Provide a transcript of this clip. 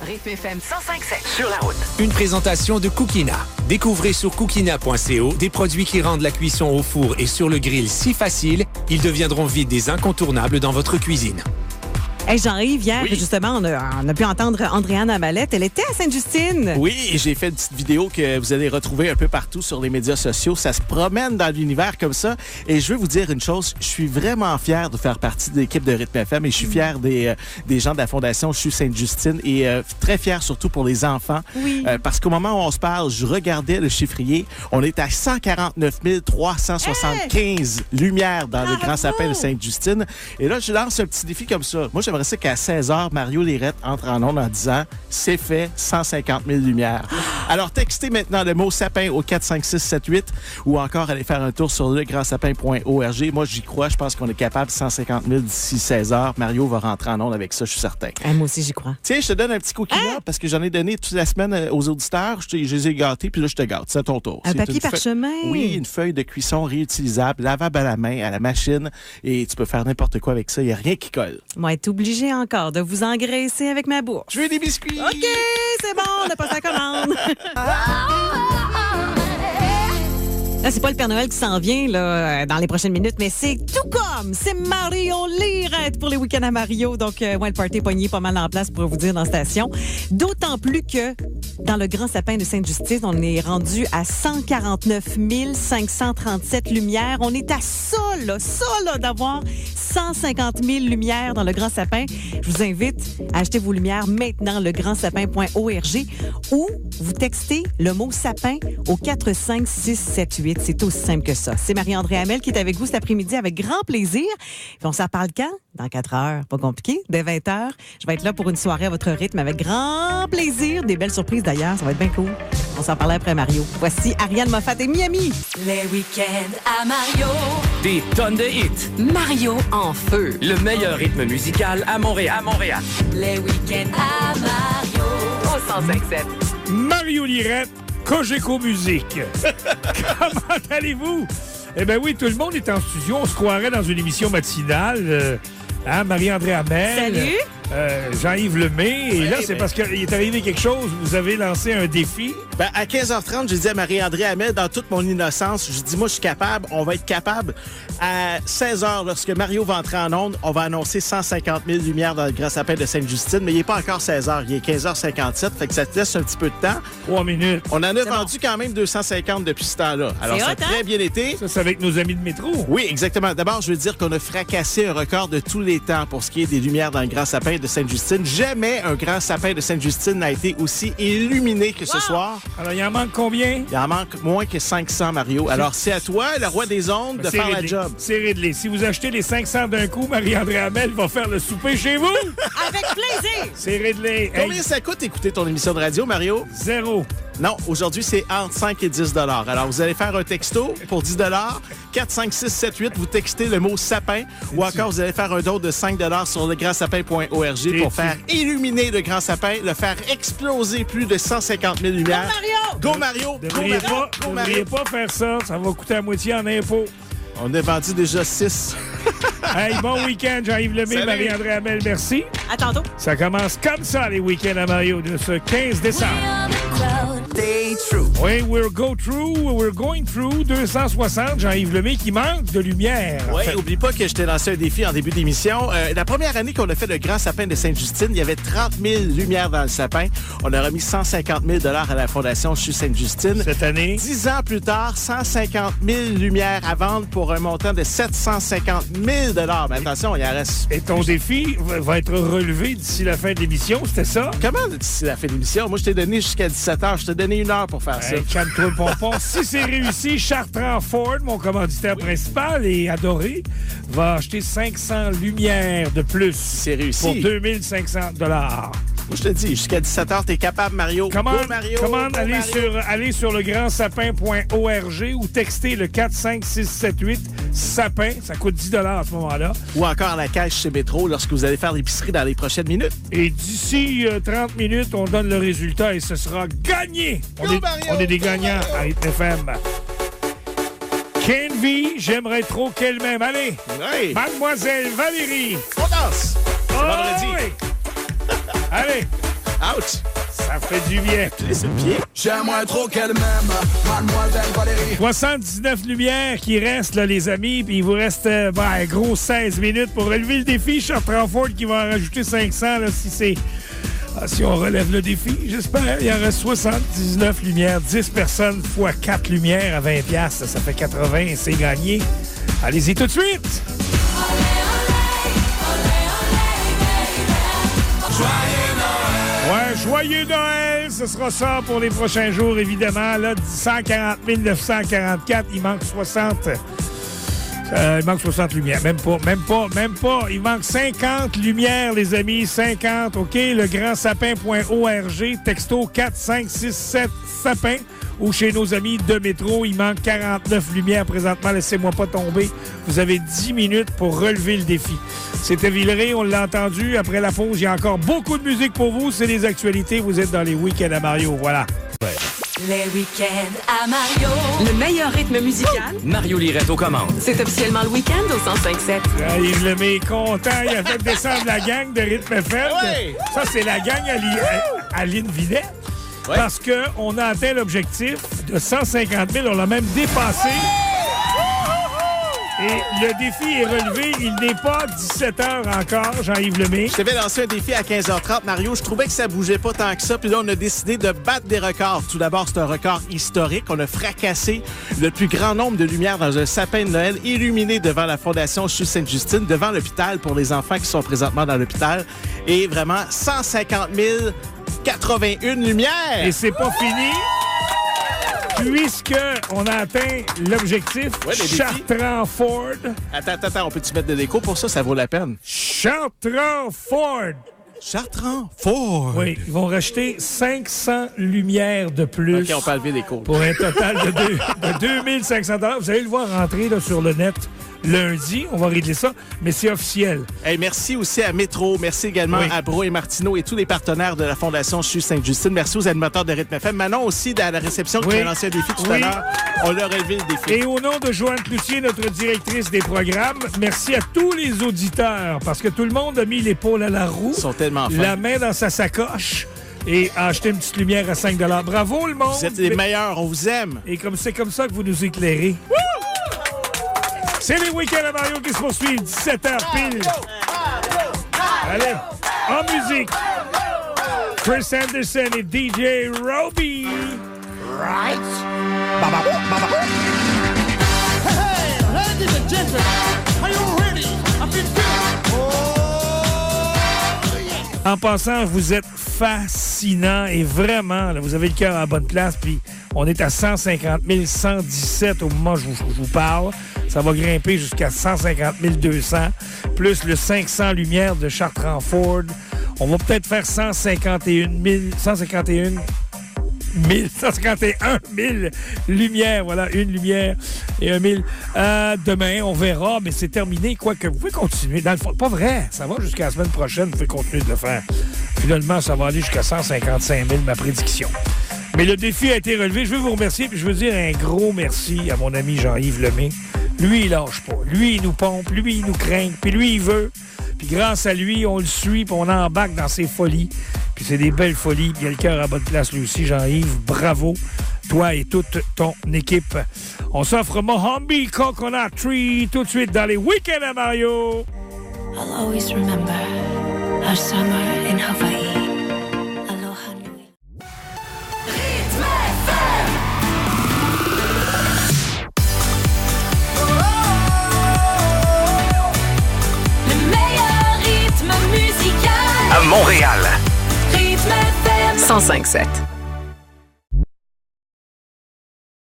Rythme FM 105.7. Sur la route. Une présentation de Cookina. Découvrez sur cookina.co des produits qui rendent la cuisson au four et sur le grill si facile, ils deviendront vite des incontournables dans votre cuisine. Hey, Jean-Yves, hier, Oui. justement, on a pu entendre Andréane Amalette. Elle était à Sainte-Justine. Oui, et j'ai fait une petite vidéo que vous allez retrouver un peu partout sur les médias sociaux. Ça se promène dans l'univers comme ça. Et je veux vous dire une chose, je suis vraiment fier de faire partie de l'équipe de Rythme FM et je suis fier des gens de la Fondation Je suis Sainte-Justine et très fier surtout pour les enfants. Oui. Parce qu'au moment où on se parle, je regardais le chiffrier. On est à 149 375 lumières dans le Grand Sapin de Sainte-Justine. Et là, je lance un petit défi comme ça. Moi, j'aimerais ça qu'à 16h, Mario Lirette entre en ondes en disant « C'est fait, 150 000 lumières ». Alors, textez maintenant le mot sapin au 45678 ou encore allez faire un tour sur legrandssapin.org. Moi, j'y crois. Je pense qu'on est capable de 150 000 d'ici 16h. Mario va rentrer en ondes avec ça, je suis certain. Moi aussi, j'y crois. Tiens, je te donne un petit coquillard parce que j'en ai donné toute la semaine aux auditeurs. Je les ai gâtés, puis là, je te gâte. C'est à ton tour. Un C'est papier une parchemin. Oui, une feuille de cuisson réutilisable, lavable à la main, à la machine, et tu peux faire n'importe quoi avec ça. Il n'y a rien qui colle. Moi, être obligé encore de vous engraisser avec ma bourse. Je veux des biscuits! OK, c'est bon, on a passé la commande. Là, c'est pas le Père Noël qui s'en vient là, dans les prochaines minutes, mais c'est tout comme. C'est Mario Lirette pour les week-ends à Mario. Donc, le party est pogné pas mal en place pour vous dire dans la station. D'autant plus que dans le Grand Sapin de Sainte-Justine, on est rendu à 149 537 lumières. On est à ça, là, d'avoir 150 000 lumières dans le Grand Sapin. Je vous invite à acheter vos lumières maintenant, legrandssapin.org, ou vous textez le mot sapin au 45678. C'est aussi simple que ça. C'est Marie-André Hamel qui est avec vous cet après-midi avec grand plaisir. Puis on s'en parle quand? Dans 4 heures. Pas compliqué. Dès 20 heures. Je vais être là pour une soirée à votre rythme avec grand plaisir. Des belles surprises d'ailleurs. Ça va être bien cool. On s'en parlait après Mario. Voici Ariane Moffat et Miami. Les week-ends à Mario. Des tonnes de hits. Mario en feu. Le meilleur rythme musical à Montréal. Les week-ends à Mario. Au 105.7. Mario Lirette, Cogeco Musique. Comment allez-vous? Eh bien oui, tout le monde est en studio. On se croirait dans une émission matinale. Marie-André Hamel. Salut. Jean-Yves Lemay. Et là, c'est parce qu'il est arrivé quelque chose. Vous avez lancé un défi. Ben, à 15h30, j'ai dit à Marie-André Hamel, dans toute mon innocence, je dis, moi, je suis capable, on va être capable. À 16h, lorsque Mario va entrer en onde, on va annoncer 150 000 lumières dans le Grand Sapin de Sainte-Justine, mais il n'est pas encore 16h, il est 15h57, fait que ça te laisse un petit peu de temps. 3 minutes. On en a vendu quand même 250 depuis ce temps-là. Alors, C'est ça a hot, très bien été. Ça, c'est avec nos amis de métro. Oui, exactement. D'abord, je veux dire qu'on a fracassé un record de tous les temps pour ce qui est des lumières dans le Grand Sapin de Sainte-Justine. Jamais un Grand Sapin de Sainte-Justine n'a été aussi illuminé que ce soir. Alors, il en manque combien? Il en manque moins que 500, Mario. Alors, c'est à toi, le roi des ondes, de C'est faire la réglé. job. C'est réglé. Si vous achetez les 500 d'un coup, Marie-André Hamel va faire le souper chez vous. Avec plaisir. C'est réglé. Combien ça coûte écouter ton émission de radio, Mario? 0. Non, aujourd'hui, c'est entre 5 et 10 $. Alors, vous allez faire un texto pour 10 $. 4, 5, 6, 7, 8, vous textez le mot sapin. Ou encore, vous allez faire un don de 5 $ sur legrandssapin.org pour faire illuminer le Grand Sapin, le faire exploser plus de 150 000 lumières. Go Mario! Go Devriez Mario! pas, Go devriez Mario! pas faire ça. Ça va coûter à moitié en impôts. On a vendu déjà 6. Hey, bon week-end, Jean-Yves Lemay, Salut. Marie-André Hamel, merci. À tantôt. Ça commence comme ça, les week-ends à Mario, de ce 15 décembre. Stay true. Oui, we're going through 260, Jean-Yves Lemay, qui manque de lumière. Oui, En fait, oublie pas que je t'ai lancé un défi en début d'émission. La première année qu'on a fait le Grand Sapin de Sainte-Justine, il y avait 30 000 lumières dans le sapin. On a remis 150 000 $ à la Fondation Je suis Sainte-Justine. cette année, 10 ans plus tard, 150 000 lumières à vendre pour un montant de 750 000 $. Mais attention, il en reste. et ton défi va être relevé d'ici la fin de l'émission, c'était ça? Comment d'ici la fin de l'émission? Moi, je t'ai donné jusqu'à 17 h. Je t'ai donné 1 heure pour faire ça. Hey, calme-toi le pompon. Si c'est réussi, Chartrand Ford, mon commanditaire principal et adoré, va acheter 500 lumières de plus. C'est réussi. Pour 2500 $. Moi, je te dis, jusqu'à 17 h, t'es capable, Mario. Go, Mario! Commande, Go, Mario. allez sur legrandssapin.org ou textez le 45678 sapin. Ça coûte 10 $ à ce moment-là. Ou encore à la caisse chez Métro lorsque vous allez faire l'épicerie dans les prochaines minutes. Et d'ici 30 minutes, on donne le résultat et ce sera gagné. Mario! On est des gagnants à Hit FM. Kenvy, j'aimerais trop qu'elle m'aime. Allez, Oui! Mademoiselle Valérie. On danse! C'est Oh, vendredi. oui. Allez. Ouch! Ça fait du bien. C'est le pied. J'aimerais trop qu'elle m'aime, mademoiselle Valérie. 79 lumières qui restent, là, les amis. Puis il vous reste, gros 16 minutes pour relever le défi. Charles-Tranford qui va en rajouter 500, là, si on relève le défi, j'espère. Il y en reste 79 lumières. 10 personnes fois 4 lumières à 20$. Ça fait 80 et c'est gagné. Allez-y tout de suite! Ouais, joyeux Noël! Ce sera ça pour les prochains jours, évidemment. Là, 140 944, il manque 60. Il manque 60 lumières. Même pas. Il manque 50 lumières, les amis. 50, OK? Le grandsapin.org, texto 4567 sapin. Ou chez nos amis de métro, il manque 49 lumières présentement. Laissez-moi pas tomber. Vous avez 10 minutes pour relever le défi. C'était Villeray, on l'a entendu. Après la pause, il y a encore beaucoup de musique pour vous. C'est les actualités. Vous êtes dans les week-ends à Mario. Voilà. Ouais. Les week-ends à Mario. Le meilleur rythme musical. Mario Lirette aux commandes. C'est officiellement le week-end au 105.7. Yves Lemay est content. Il a fait descendre la gang de Rythme FM. Oui. Ça, c'est la gang à Lynn Vinet. Ouais. Parce qu'on a atteint l'objectif de 150 000. On l'a même dépassé. Et le défi est relevé. Il n'est pas 17 heures encore, Jean-Yves Lemay. Je t'avais lancé un défi à 15h30, Mario. Je trouvais que ça bougeait pas tant que ça. Puis là, on a décidé de battre des records. Tout d'abord, c'est un record historique. On a fracassé le plus grand nombre de lumières dans un sapin de Noël illuminé devant la Fondation CHU Sainte-Justine, devant l'hôpital pour les enfants qui sont présentement dans l'hôpital. Et vraiment, 150 081 lumières. Et c'est pas fini. Puisqu'on a atteint l'objectif, Ouais, les défis. Chartrand-Ford. Attends, on peut-tu mettre de l'écho pour ça? Ça vaut la peine. Chartrand-Ford. Chartrand-Ford. Oui, ils vont racheter 500 lumières de plus. OK, on peut enlever l'écho. Pour un total de 2500 $. Vous allez le voir rentrer là, sur le net lundi. On va régler ça, mais c'est officiel. Hey, merci aussi à Métro. Merci également à Bro et Martineau et tous les partenaires de la Fondation CHU Sainte-Justine. Merci aux animateurs de Rythme FM. Manon aussi, à la réception, qui a lancé un défi tout à l'heure. On a relevé le défi. Et au nom de Joanne Cloutier, notre directrice des programmes, merci à tous les auditeurs, parce que tout le monde a mis l'épaule à la roue. Ils sont tellement fins. La main dans sa sacoche et a acheté une petite lumière à 5 $. Bravo, le monde! Vous êtes les meilleurs, on vous aime. Et c'est comme ça que vous nous éclairez. C'est les week-ends à Mario qui se poursuivent, 17h pile. Allez, en musique, Chris Anderson et DJ Roby. Right? Hey, ladies and gentlemen, are you ready? I've been En passant, vous êtes fascinant et vraiment, là, vous avez le cœur à la bonne place. Puis on est à 150 117 au moment où je vous parle. Ça va grimper jusqu'à 150 200, plus le 500 lumières de Chartrand-Ford. On va peut-être faire 151 000 lumières. Voilà, une lumière et 1 000. Demain, on verra, mais c'est terminé. Quoique, vous pouvez continuer. Dans le fond, pas vrai. Ça va jusqu'à la semaine prochaine. Vous pouvez continuer de le faire. Finalement, ça va aller jusqu'à 155 000, ma prédiction. Mais le défi a été relevé. Je veux vous remercier, puis je veux dire un gros merci à mon ami Jean-Yves Lemay. Lui, il lâche pas. Lui, il nous pompe. Lui, il nous craint. Puis lui, il veut. Puis grâce à lui, on le suit, puis on embarque dans ses folies. Puis c'est des belles folies. Puis il a le cœur à bonne place, lui aussi, Jean-Yves. Bravo, toi et toute ton équipe. On s'offre Mohambi Coconut Tree tout de suite dans les week-ends à Mario. I'll always remember our summer in Hawaii. Aloha nui. Rythme FM. Le meilleur rythme musical. À Montréal. Rythme FM. 105.7.